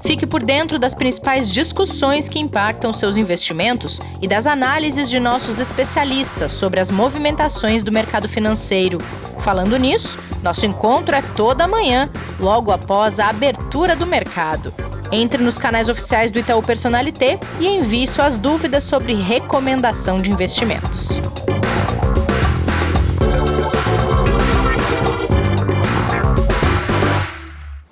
Fique por dentro das principais discussões que impactam seus investimentos e das análises de nossos especialistas sobre as movimentações do mercado financeiro. Falando nisso, nosso encontro é toda manhã, logo após a abertura do mercado. Entre nos canais oficiais do Itaú Personalité e envie suas dúvidas sobre recomendação de investimentos.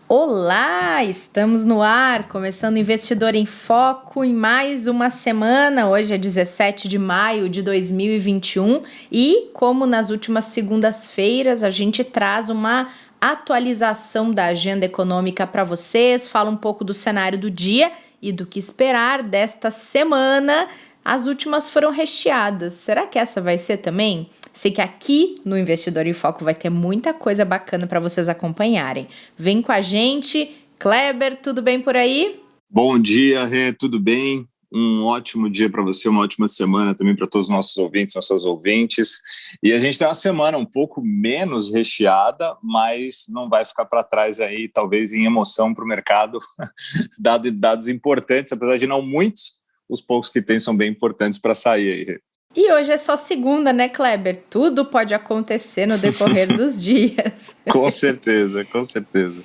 Olá, estamos no ar, começando Investidor em Foco em mais uma semana. Hoje é 17 de maio de 2021 e, como nas últimas segundas-feiras, a gente traz uma atualização da agenda econômica para vocês, fala um pouco do cenário do dia e do que esperar desta semana. As últimas foram recheadas. Será que essa vai ser também? Sei que aqui no Investidor em Foco vai ter muita coisa bacana para vocês acompanharem. Vem com a gente. Kleber, tudo bem por aí? Bom dia, Rê, tudo bem? Um ótimo dia para você, uma ótima semana também para todos os nossos ouvintes, nossas ouvintes. E a gente tem uma semana um pouco menos recheada, mas não vai ficar para trás aí, talvez em emoção para o mercado, dados importantes, apesar de não muitos, os poucos que tem são bem importantes para sair aí, Rê. E hoje é só segunda, né, Kleber? Tudo pode acontecer no decorrer dos dias. Com certeza, com certeza.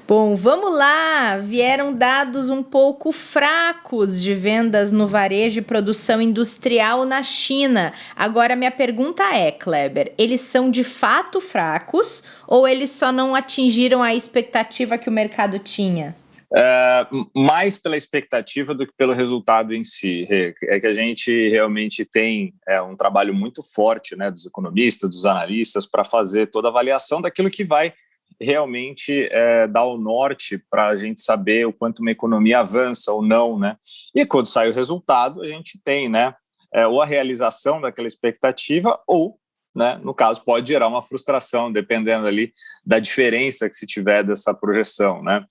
Bom, vamos lá! Vieram dados um pouco fracos de vendas no varejo e produção industrial na China. Agora, minha pergunta é, Kleber, eles são de fato fracos ou eles só não atingiram a expectativa que o mercado tinha? Mais pela expectativa do que pelo resultado em si. É que a gente realmente tem um trabalho muito forte, né, dos economistas, dos analistas, para fazer toda a avaliação daquilo que vai realmente dar o norte para a gente saber o quanto uma economia avança ou não, né? E quando sai o resultado, a gente tem, né, ou a realização daquela expectativa ou, né, no caso, pode gerar uma frustração, dependendo ali da diferença que se tiver dessa projeção, né?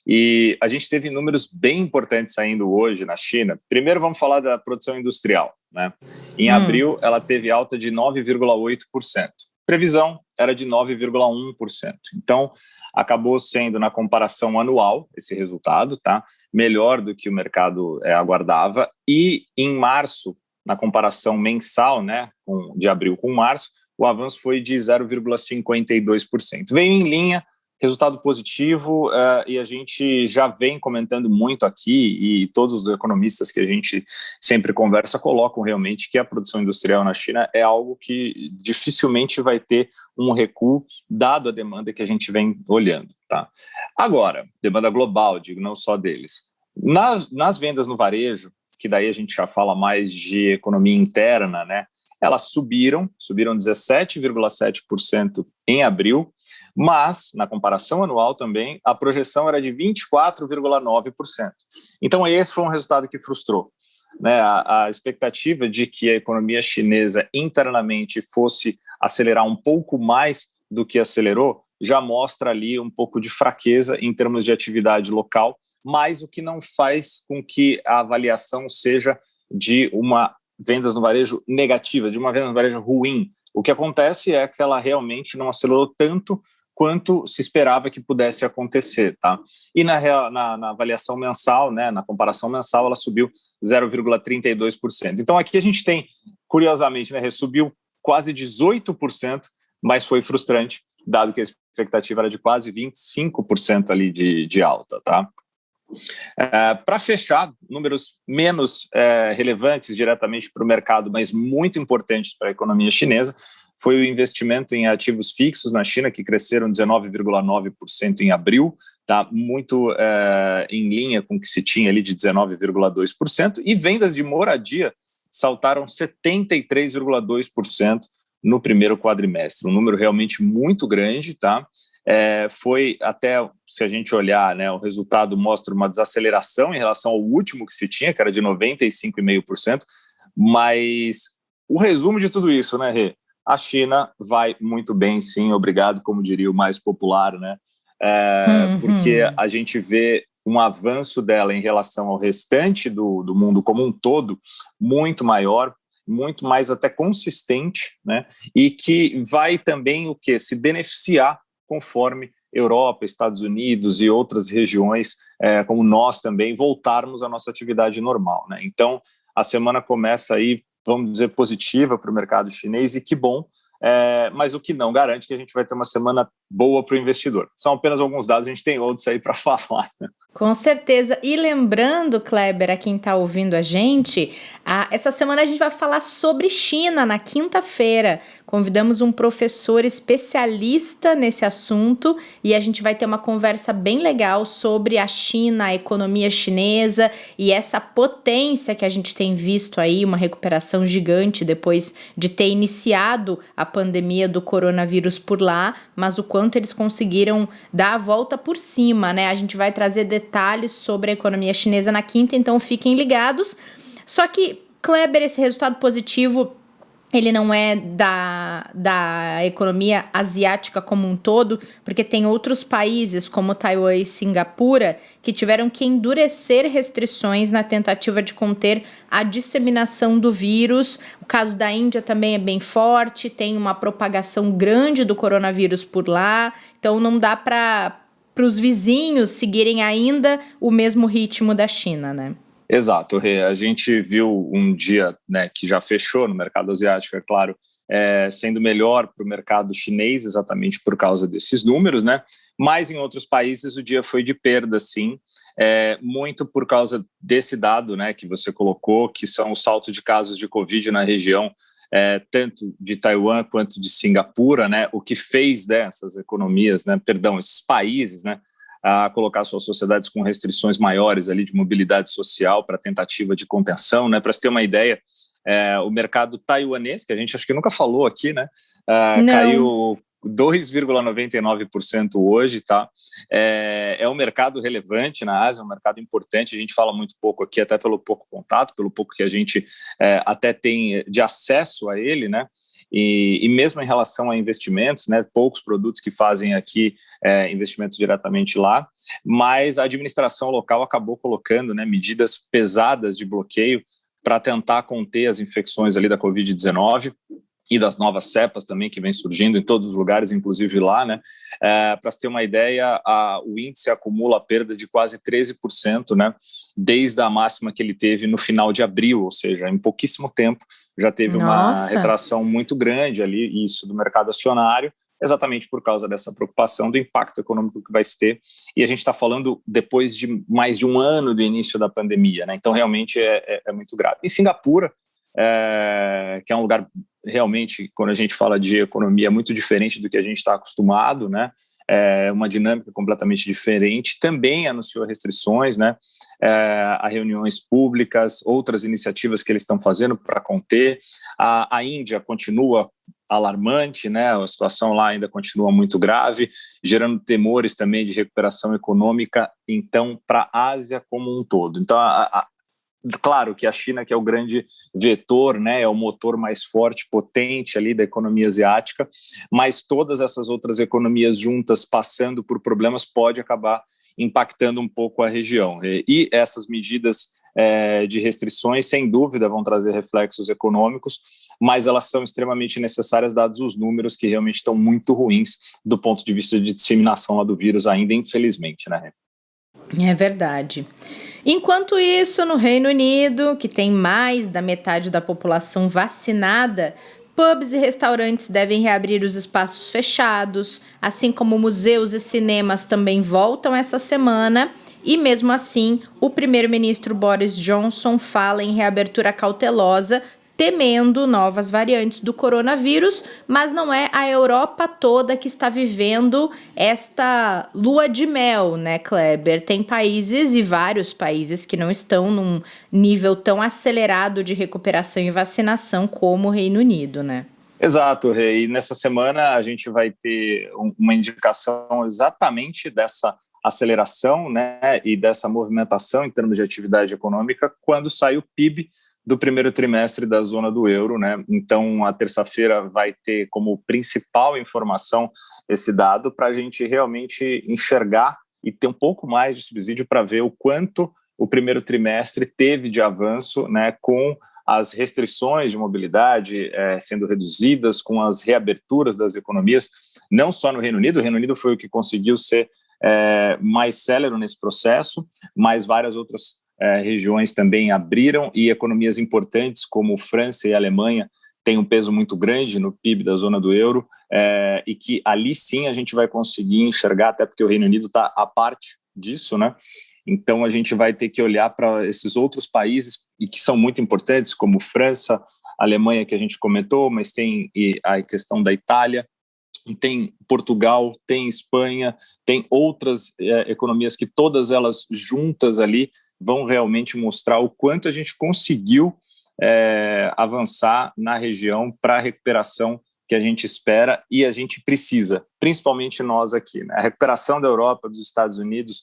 E a gente teve números bem importantes saindo hoje na China. Primeiro vamos falar da produção industrial, né? Em abril ela teve alta de 9,8%. Previsão era de 9,1%. Então acabou sendo, na comparação anual, esse resultado, tá? Melhor do que o mercado aguardava. E em março, na comparação mensal, né, de abril com março, o avanço foi de 0,52%. Veio em linha, resultado positivo, e a gente já vem comentando muito aqui, e todos os economistas que a gente sempre conversa colocam realmente que a produção industrial na China é algo que dificilmente vai ter um recuo, dado a demanda que a gente vem olhando, tá? Agora, demanda global, digo, não só deles. Nas vendas no varejo, que daí a gente já fala mais de economia interna, né? Elas subiram 17,7% em abril, mas, na comparação anual também, a projeção era de 24,9%. Então, esse foi um resultado que frustrou, né? A expectativa de que a economia chinesa internamente fosse acelerar um pouco mais do que acelerou, já mostra ali um pouco de fraqueza em termos de atividade local, mas o que não faz com que a avaliação seja de uma vendas no varejo negativa, de uma venda no varejo ruim. O que acontece é que ela realmente não acelerou tanto quanto se esperava que pudesse acontecer, tá? E na avaliação mensal, né, na comparação mensal, ela subiu 0,32%. Então aqui a gente tem, curiosamente, né, subiu quase 18%, mas foi frustrante, dado que a expectativa era de quase 25% ali de alta, tá? Para fechar, números menos relevantes diretamente para o mercado, mas muito importantes para a economia chinesa, foi o investimento em ativos fixos na China, que cresceram 19,9% em abril, tá? Muito em linha com o que se tinha ali de 19,2%, e vendas de moradia saltaram 73,2% no primeiro quadrimestre, um número realmente muito grande, tá? Foi até, se a gente olhar, né, o resultado mostra uma desaceleração em relação ao último que se tinha, que era de 95,5%, mas o resumo de tudo isso, né, Rê? A China vai muito bem, sim, obrigado, como diria o mais popular, né? Porque a gente vê um avanço dela em relação ao restante do mundo como um todo muito maior, muito mais até consistente, né? E que vai também se beneficiar conforme Europa, Estados Unidos e outras regiões, como nós também, voltarmos à nossa atividade normal, né? Então, a semana começa aí, vamos dizer, positiva para o mercado chinês, e que bom, mas o que não garante que a gente vai ter uma semana boa para o investidor. São apenas alguns dados, a gente tem outros aí para falar, né? Com certeza. E lembrando, Kleber, a quem está ouvindo a gente, essa semana a gente vai falar sobre China na quinta-feira. Convidamos um professor especialista nesse assunto e a gente vai ter uma conversa bem legal sobre a China, a economia chinesa e essa potência que a gente tem visto aí, uma recuperação gigante depois de ter iniciado a pandemia do coronavírus por lá, mas o quanto eles conseguiram dar a volta por cima, né? A gente vai trazer detalhes sobre a economia chinesa na quinta, então fiquem ligados. Só que, Kleber, esse resultado positivo, ele não é da economia asiática como um todo, porque tem outros países, como Taiwan e Singapura, que tiveram que endurecer restrições na tentativa de conter a disseminação do vírus. O caso da Índia também é bem forte, tem uma propagação grande do coronavírus por lá, então não dá para os vizinhos seguirem ainda o mesmo ritmo da China, né? Exato, Rê. A gente viu um dia, né, que já fechou no mercado asiático, é claro, sendo melhor para o mercado chinês, exatamente por causa desses números, né? Mas em outros países o dia foi de perda, sim, muito por causa desse dado, né, que você colocou, que são o salto de casos de Covid na região, tanto de Taiwan quanto de Singapura, né? O que fez dessas economias, né, perdão, esses países, né, a colocar suas sociedades com restrições maiores ali de mobilidade social para tentativa de contenção, né? Para se ter uma ideia, o mercado taiwanês, que a gente acho que nunca falou aqui, né? Caiu 2,99% hoje, tá? É um mercado relevante na Ásia, um mercado importante. A gente fala muito pouco aqui, até pelo pouco contato, pelo pouco que a gente até tem de acesso a ele, né? E mesmo em relação a investimentos, né, poucos produtos que fazem aqui investimentos diretamente lá, mas a administração local acabou colocando, né, medidas pesadas de bloqueio para tentar conter as infecções ali da Covid-19 e das novas cepas também que vem surgindo em todos os lugares, inclusive lá, né? Para se ter uma ideia, o índice acumula a perda de quase 13%, né? Desde a máxima que ele teve no final de abril, ou seja, em pouquíssimo tempo já teve uma retração muito grande ali, isso do mercado acionário, exatamente por causa dessa preocupação do impacto econômico que vai se ter. E a gente está falando depois de mais de um ano do início da pandemia, né? Então realmente é muito grave. Em Singapura, que é um lugar realmente, quando a gente fala de economia, muito diferente do que a gente está acostumado, né? Uma dinâmica completamente diferente, também anunciou restrições, né? A reuniões públicas, outras iniciativas que eles estão fazendo para conter. A Índia continua alarmante, né? A situação lá ainda continua muito grave, gerando temores também de recuperação econômica, então, para a Ásia como um todo. Então, claro que a China, que é o grande vetor, né, é o motor mais forte, potente ali da economia asiática, mas todas essas outras economias juntas passando por problemas pode acabar impactando um pouco a região. E essas medidas de restrições, sem dúvida, vão trazer reflexos econômicos, mas elas são extremamente necessárias dados os números que realmente estão muito ruins do ponto de vista de disseminação lá do vírus ainda, infelizmente, né? É verdade. Enquanto isso, no Reino Unido, que tem mais da metade da população vacinada, pubs e restaurantes devem reabrir os espaços fechados, assim como museus e cinemas também voltam essa semana. E mesmo assim, o primeiro-ministro Boris Johnson fala em reabertura cautelosa, temendo novas variantes do coronavírus, mas não é a Europa toda que está vivendo esta lua de mel, né, Kleber? Tem países e vários países que não estão num nível tão acelerado de recuperação e vacinação como o Reino Unido, né? Exato, Rê. E nessa semana a gente vai ter uma indicação exatamente dessa aceleração, né, e dessa movimentação em termos de atividade econômica quando sai o PIB do primeiro trimestre da zona do euro, né? Então, a terça-feira vai ter como principal informação esse dado para a gente realmente enxergar e ter um pouco mais de subsídio para ver o quanto o primeiro trimestre teve de avanço, né, com as restrições de mobilidade sendo reduzidas, com as reaberturas das economias, não só no Reino Unido. O Reino Unido foi o que conseguiu ser mais célere nesse processo, mas várias outras regiões também abriram, e economias importantes como França e Alemanha têm um peso muito grande no PIB da zona do euro, e que ali sim a gente vai conseguir enxergar, até porque o Reino Unido está à parte disso, né? Então a gente vai ter que olhar para esses outros países, e que são muito importantes, como França, Alemanha, que a gente comentou, mas tem a questão da Itália, e tem Portugal, tem Espanha, tem outras economias que todas elas juntas ali vão realmente mostrar o quanto a gente conseguiu avançar na região para a recuperação que a gente espera e a gente precisa, principalmente nós aqui, né? A recuperação da Europa, dos Estados Unidos,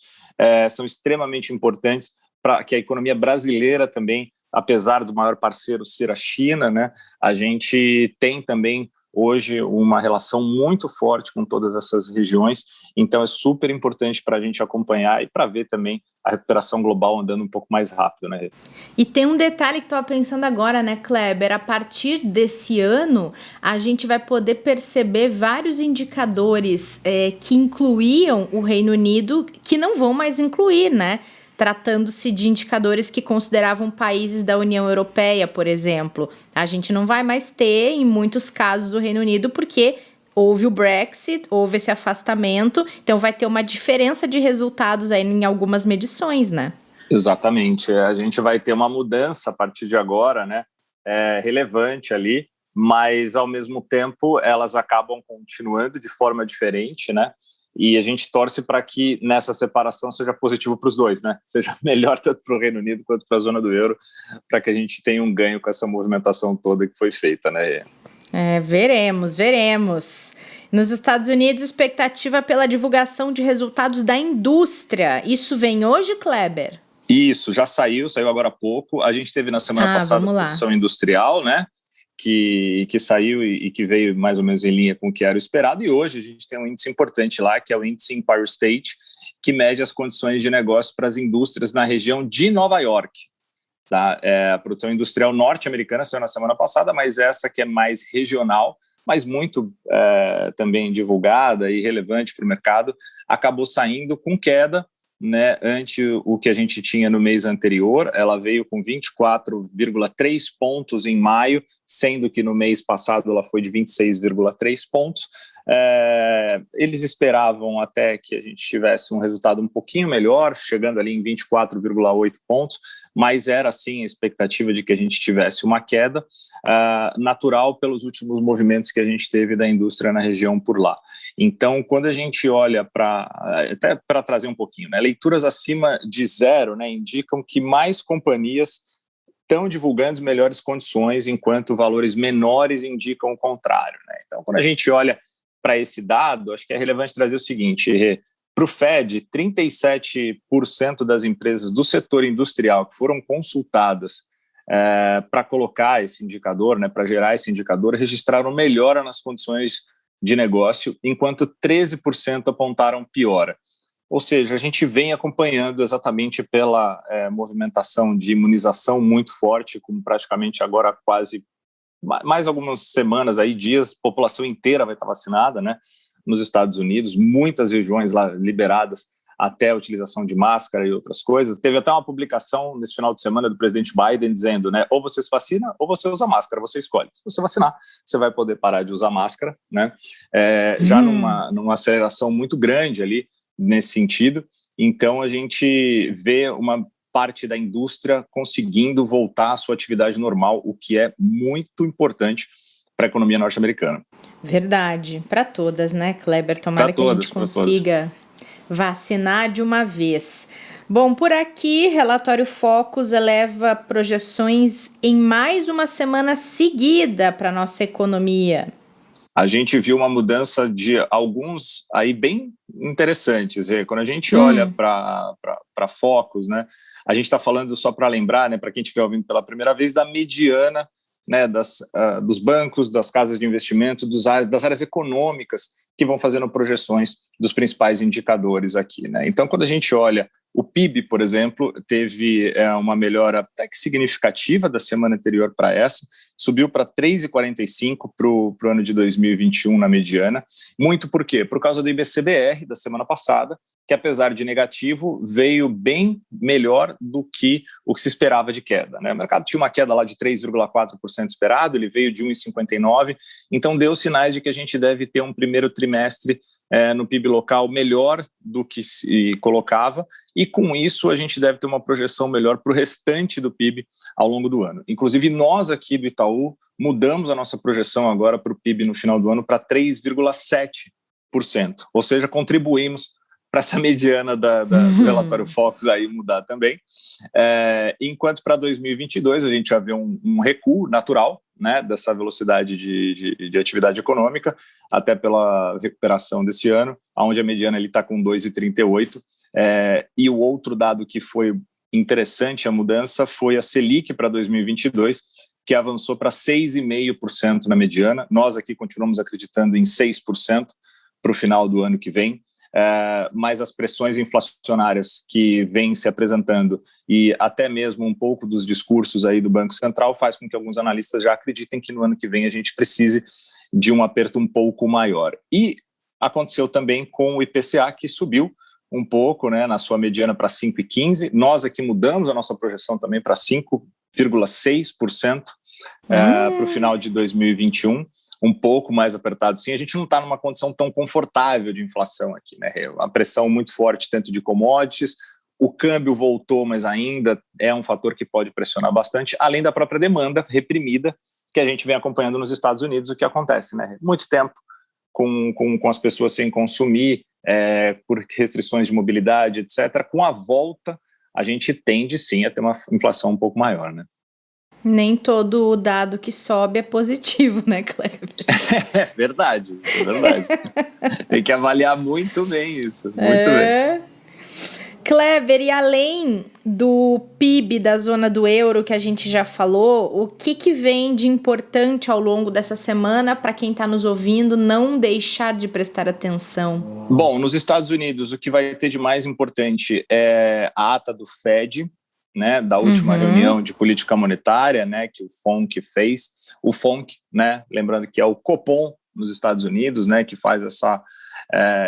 são extremamente importantes para que a economia brasileira também, apesar do maior parceiro ser a China, né, a gente tem também hoje uma relação muito forte com todas essas regiões, então é super importante para a gente acompanhar e para ver também a recuperação global andando um pouco mais rápido, né? E tem um detalhe que estava pensando agora, né, Kleber? A partir desse ano, a gente vai poder perceber vários indicadores que incluíam o Reino Unido, que não vão mais incluir, né? Tratando-se de indicadores que consideravam países da União Europeia, por exemplo. A gente não vai mais ter, em muitos casos, o Reino Unido, porque houve o Brexit, houve esse afastamento, então vai ter uma diferença de resultados aí em algumas medições, né? Exatamente, a gente vai ter uma mudança a partir de agora, né, relevante ali, mas ao mesmo tempo elas acabam continuando de forma diferente, né? E a gente torce para que nessa separação seja positivo para os dois, né? Seja melhor tanto para o Reino Unido quanto para a zona do euro, para que a gente tenha um ganho com essa movimentação toda que foi feita, né? Veremos. Nos Estados Unidos, expectativa pela divulgação de resultados da indústria. Isso vem hoje, Kleber? Isso, já saiu agora há pouco. A gente teve na semana passada a produção industrial, né? Que saiu e que veio mais ou menos em linha com o que era esperado, e hoje a gente tem um índice importante lá, que é o índice Empire State, que mede as condições de negócio para as indústrias na região de Nova York. Tá? A produção industrial norte-americana saiu na semana passada, mas essa que é mais regional, mas muito também divulgada e relevante para o mercado, acabou saindo com queda, né, ante o que a gente tinha no mês anterior. Ela veio com 24,3 pontos em maio, sendo que no mês passado ela foi de 26,3 pontos. Eles esperavam até que a gente tivesse um resultado um pouquinho melhor, chegando ali em 24,8 pontos, mas era sim a expectativa de que a gente tivesse uma queda natural pelos últimos movimentos que a gente teve da indústria na região por lá. Então, quando a gente olha até para trazer um pouquinho, né, leituras acima de zero, né, indicam que mais companhias estão divulgando melhores condições, enquanto valores menores indicam o contrário, né? Então, quando a gente olha para esse dado, acho que é relevante trazer o seguinte: para o Fed, 37% das empresas do setor industrial que foram consultadas para colocar esse indicador, né, para gerar esse indicador, registraram melhora nas condições de negócio, enquanto 13% apontaram piora. Ou seja, a gente vem acompanhando exatamente pela movimentação de imunização muito forte, com praticamente agora quase mais algumas semanas, aí, dias, a população inteira vai estar vacinada, né? Nos Estados Unidos, muitas regiões lá liberadas até a utilização de máscara e outras coisas. Teve até uma publicação nesse final de semana do presidente Biden dizendo, né, ou você se vacina ou você usa máscara, você escolhe. Se você vacinar, você vai poder parar de usar máscara, né? Já numa aceleração muito grande ali nesse sentido. Então, a gente vê uma parte da indústria conseguindo voltar à sua atividade normal, o que é muito importante para a economia norte-americana. Verdade, para todas, né, Kleber? Tomara que a gente consiga vacinar de uma vez. Bom, por aqui, relatório Focus eleva projeções em mais uma semana seguida para a nossa economia. A gente viu uma mudança de alguns aí bem interessantes. Quando a gente olha para Focus, né, a gente está falando, só para lembrar, né, para quem estiver ouvindo pela primeira vez, da mediana, né, dos bancos, das casas de investimento, das áreas econômicas que vão fazendo projeções dos principais indicadores aqui, né? Então, quando a gente olha O PIB, por exemplo, teve uma melhora até que significativa da semana anterior para essa, subiu para 3,45 para o ano de 2021 na mediana. Muito por quê? Por causa do IBCBR da semana passada, que apesar de negativo, veio bem melhor do que o que se esperava de queda, né? O mercado tinha uma queda lá de 3,4% esperado, ele veio de 1,59%, então deu sinais de que a gente deve ter um primeiro trimestre no PIB local melhor do que se colocava, e com isso a gente deve ter uma projeção melhor para o restante do PIB ao longo do ano. Inclusive nós aqui do Itaú mudamos a nossa projeção agora para o PIB no final do ano para 3,7%, ou seja, contribuímos para essa mediana do relatório Focus aí mudar também. Enquanto para 2022 a gente já vê um recuo natural, né, dessa velocidade de atividade econômica, até pela recuperação desse ano, onde a mediana está com 2,38. E o outro dado que foi interessante, a mudança, foi a Selic para 2022, que avançou para 6,5% na mediana. Nós aqui continuamos acreditando em 6% para o final do ano que vem. Mas as pressões inflacionárias que vêm se apresentando e até mesmo um pouco dos discursos aí do Banco Central faz com que alguns analistas já acreditem que no ano que vem a gente precise de um aperto um pouco maior. E aconteceu também com o IPCA, que subiu um pouco, né, na sua mediana para 5,15%. Nós aqui mudamos a nossa projeção também para 5,6% para o final de 2021. Um pouco mais apertado, sim. A gente não está numa condição tão confortável de inflação aqui, né? Uma pressão muito forte tanto de commodities, o câmbio voltou, mas ainda é um fator que pode pressionar bastante, além da própria demanda reprimida que a gente vem acompanhando nos Estados Unidos, o que acontece, né? Muito tempo com as pessoas sem consumir, por restrições de mobilidade, etc. Com a volta, a gente tende, sim, a ter uma inflação um pouco maior, né? Nem todo dado que sobe é positivo, né, Kleber? É verdade, é verdade. Tem que avaliar muito bem isso, muito bem. Kleber, e além do PIB da zona do euro que a gente já falou, o que vem de importante ao longo dessa semana para quem está nos ouvindo não deixar de prestar atenção? Bom, nos Estados Unidos, o que vai ter de mais importante é a ata do Fed, né, da última reunião de política monetária, né, que o FONC fez. O FONC, né, lembrando que é o Copom nos Estados Unidos, né, que faz essa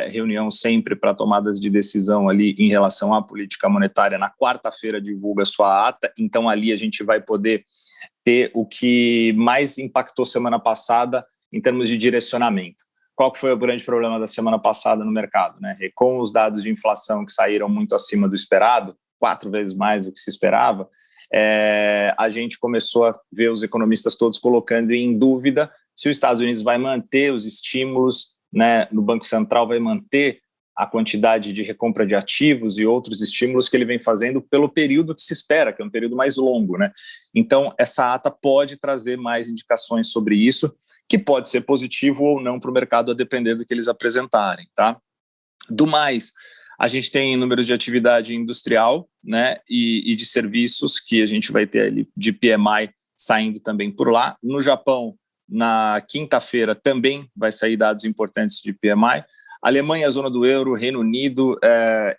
reunião sempre para tomadas de decisão ali em relação à política monetária. Na quarta-feira divulga sua ata, então ali a gente vai poder ter o que mais impactou semana passada em termos de direcionamento. Qual que foi o grande problema da semana passada no mercado, né? E com os dados de inflação que saíram muito acima do esperado, 4 vezes mais do que se esperava, a gente começou a ver os economistas todos colocando em dúvida se os Estados Unidos vai manter os estímulos, né, no Banco Central vai manter a quantidade de recompra de ativos e outros estímulos que ele vem fazendo pelo período que se espera, que é um período mais longo, né? Então, essa ata pode trazer mais indicações sobre isso, que pode ser positivo ou não para o mercado, a depender do que eles apresentarem, tá? Do mais, a gente tem números de atividade industrial, né, e de serviços que a gente vai ter ali de PMI saindo também por lá. No Japão, na quinta-feira, também vai sair dados importantes de PMI. Alemanha, zona do euro, Reino Unido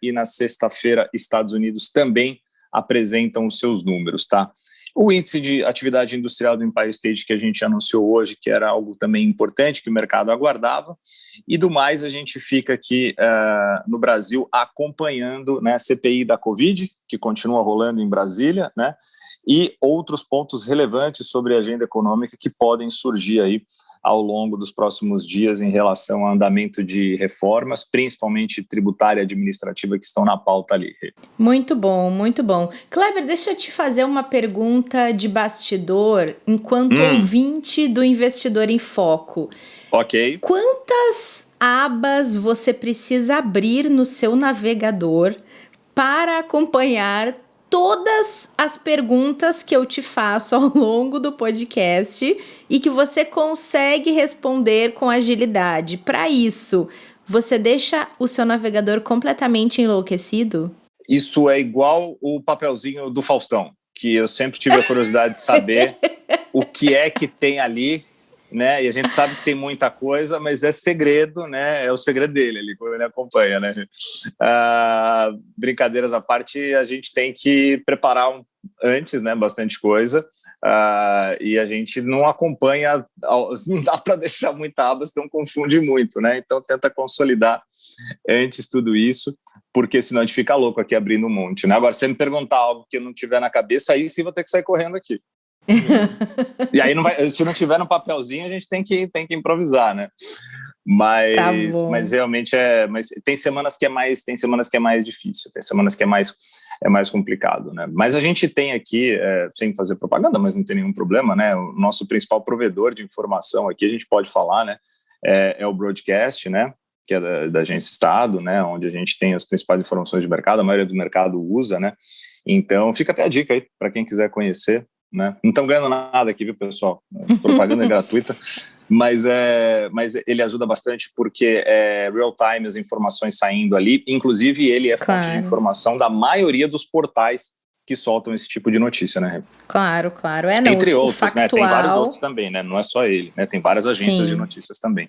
e na sexta-feira, Estados Unidos também apresentam os seus números, tá? O índice de atividade industrial do Empire State que a gente anunciou hoje, que era algo também importante que o mercado aguardava, e do mais a gente fica aqui no Brasil acompanhando, né, a CPI da Covid, que continua rolando em Brasília, né, e outros pontos relevantes sobre a agenda econômica que podem surgir aí ao longo dos próximos dias em relação ao andamento de reformas, principalmente tributária e administrativa, que estão na pauta ali. Muito bom, muito bom. Kleber, deixa eu te fazer uma pergunta de bastidor, enquanto ouvinte do Investidor em Foco. Ok. Quantas abas você precisa abrir no seu navegador para acompanhar todas as perguntas que eu te faço ao longo do podcast e que você consegue responder com agilidade? Para isso, você deixa o seu navegador completamente enlouquecido? Isso é igual o papelzinho do Faustão, que eu sempre tive a curiosidade de saber o que é que tem ali, né? E a gente sabe que tem muita coisa, mas é segredo, né? É o segredo dele ali, quando ele acompanha, né? brincadeiras à parte, a gente tem que preparar antes, né, bastante coisa, e a gente não acompanha, não dá para deixar muita aba, senão confunde muito, né? Então tenta consolidar antes tudo isso, porque senão a gente fica louco aqui abrindo um monte, né? Agora, se você me perguntar algo que eu não tiver na cabeça, aí sim vou ter que sair correndo aqui. E aí, se não tiver no papelzinho, a gente tem que improvisar, né? Mas realmente mas tem semanas que é mais difícil, tem semanas que é mais complicado, né? Mas a gente tem aqui, sem fazer propaganda, mas não tem nenhum problema, né? O nosso principal provedor de informação aqui, a gente pode falar, né? É o Broadcast, né? Que é da Agência Estado, né? Onde a gente tem as principais informações de mercado, a maioria do mercado usa, né? Então fica até a dica aí para quem quiser conhecer, né? Não estão ganhando nada aqui, viu, pessoal? Propaganda é gratuita. Mas ele ajuda bastante porque é real-time as informações saindo ali, inclusive ele é fonte de informação da maioria dos portais que soltam esse tipo de notícia, né? Claro. Entre outros, né? Tem vários outros também, né? Não é só ele, né? Tem várias agências de notícias também.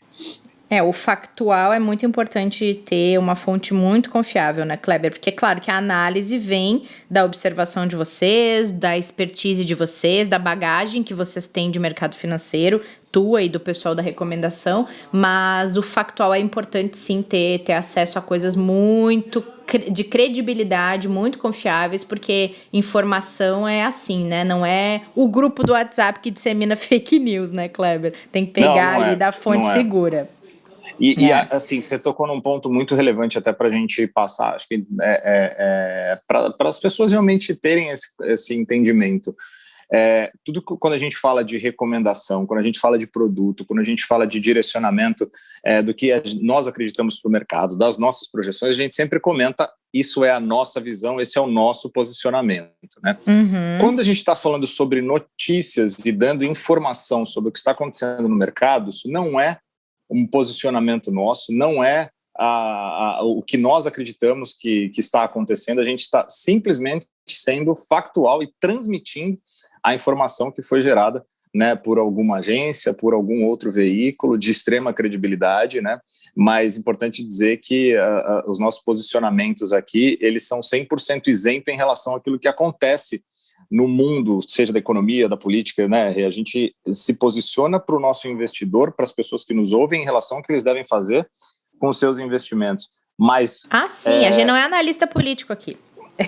O factual é muito importante ter uma fonte muito confiável, né, Kleber? Porque é claro que a análise vem da observação de vocês, da expertise de vocês, da bagagem que vocês têm de mercado financeiro, tua e do pessoal da recomendação, mas o factual é importante sim ter acesso a coisas muito de credibilidade, muito confiáveis, porque informação é assim, né? Não é o grupo do WhatsApp que dissemina fake news, né, Kleber? Tem que pegar ali da fonte segura. E assim, você tocou num ponto muito relevante até para a gente passar, acho que para as pessoas realmente terem esse entendimento. Tudo quando a gente fala de recomendação, quando a gente fala de produto, quando a gente fala de direcionamento do que nós acreditamos para o mercado, das nossas projeções, a gente sempre comenta, isso é a nossa visão, esse é o nosso posicionamento, né? Quando a gente está falando sobre notícias e dando informação sobre o que está acontecendo no mercado, isso não é um posicionamento nosso, não é o que nós acreditamos que está acontecendo, a gente está simplesmente sendo factual e transmitindo a informação que foi gerada, né, por alguma agência, por algum outro veículo de extrema credibilidade, né? Mas importante dizer que os nossos posicionamentos aqui, eles são 100% isentos em relação àquilo que acontece no mundo, seja da economia, da política, né? A gente se posiciona para o nosso investidor, para as pessoas que nos ouvem, em relação ao que eles devem fazer com os seus investimentos. Mas sim, a gente não é analista político aqui.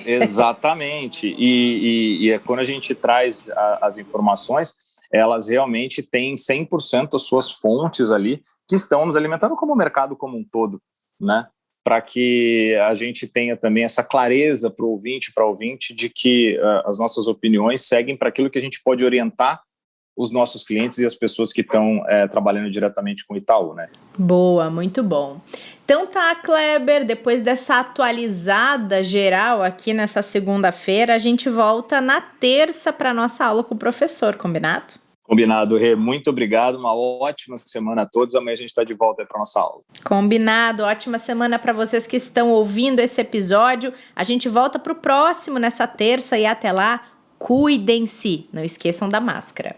Exatamente. E quando a gente traz as informações, elas realmente têm 100% as suas fontes ali que estão nos alimentando como o mercado como um todo, né? Para que a gente tenha também essa clareza para o ouvinte, de que as nossas opiniões seguem para aquilo que a gente pode orientar os nossos clientes e as pessoas que estão trabalhando diretamente com o Itaú, né? Boa, muito bom. Então tá, Kleber, depois dessa atualizada geral aqui nessa segunda-feira, a gente volta na terça para nossa aula com o professor, combinado? Combinado, Rê. Muito obrigado. Uma ótima semana a todos. Amanhã a gente está de volta para a nossa aula. Combinado. Ótima semana para vocês que estão ouvindo esse episódio. A gente volta para o próximo nessa terça e até lá, cuidem-se. Não esqueçam da máscara.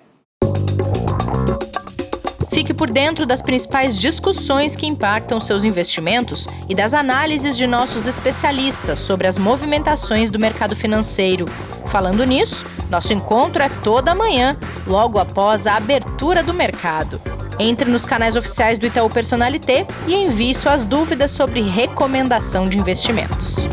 Fique por dentro das principais discussões que impactam seus investimentos e das análises de nossos especialistas sobre as movimentações do mercado financeiro. Falando nisso, nosso encontro é toda manhã, logo após a abertura do mercado. Entre nos canais oficiais do Itaú Personalité e envie suas dúvidas sobre recomendação de investimentos.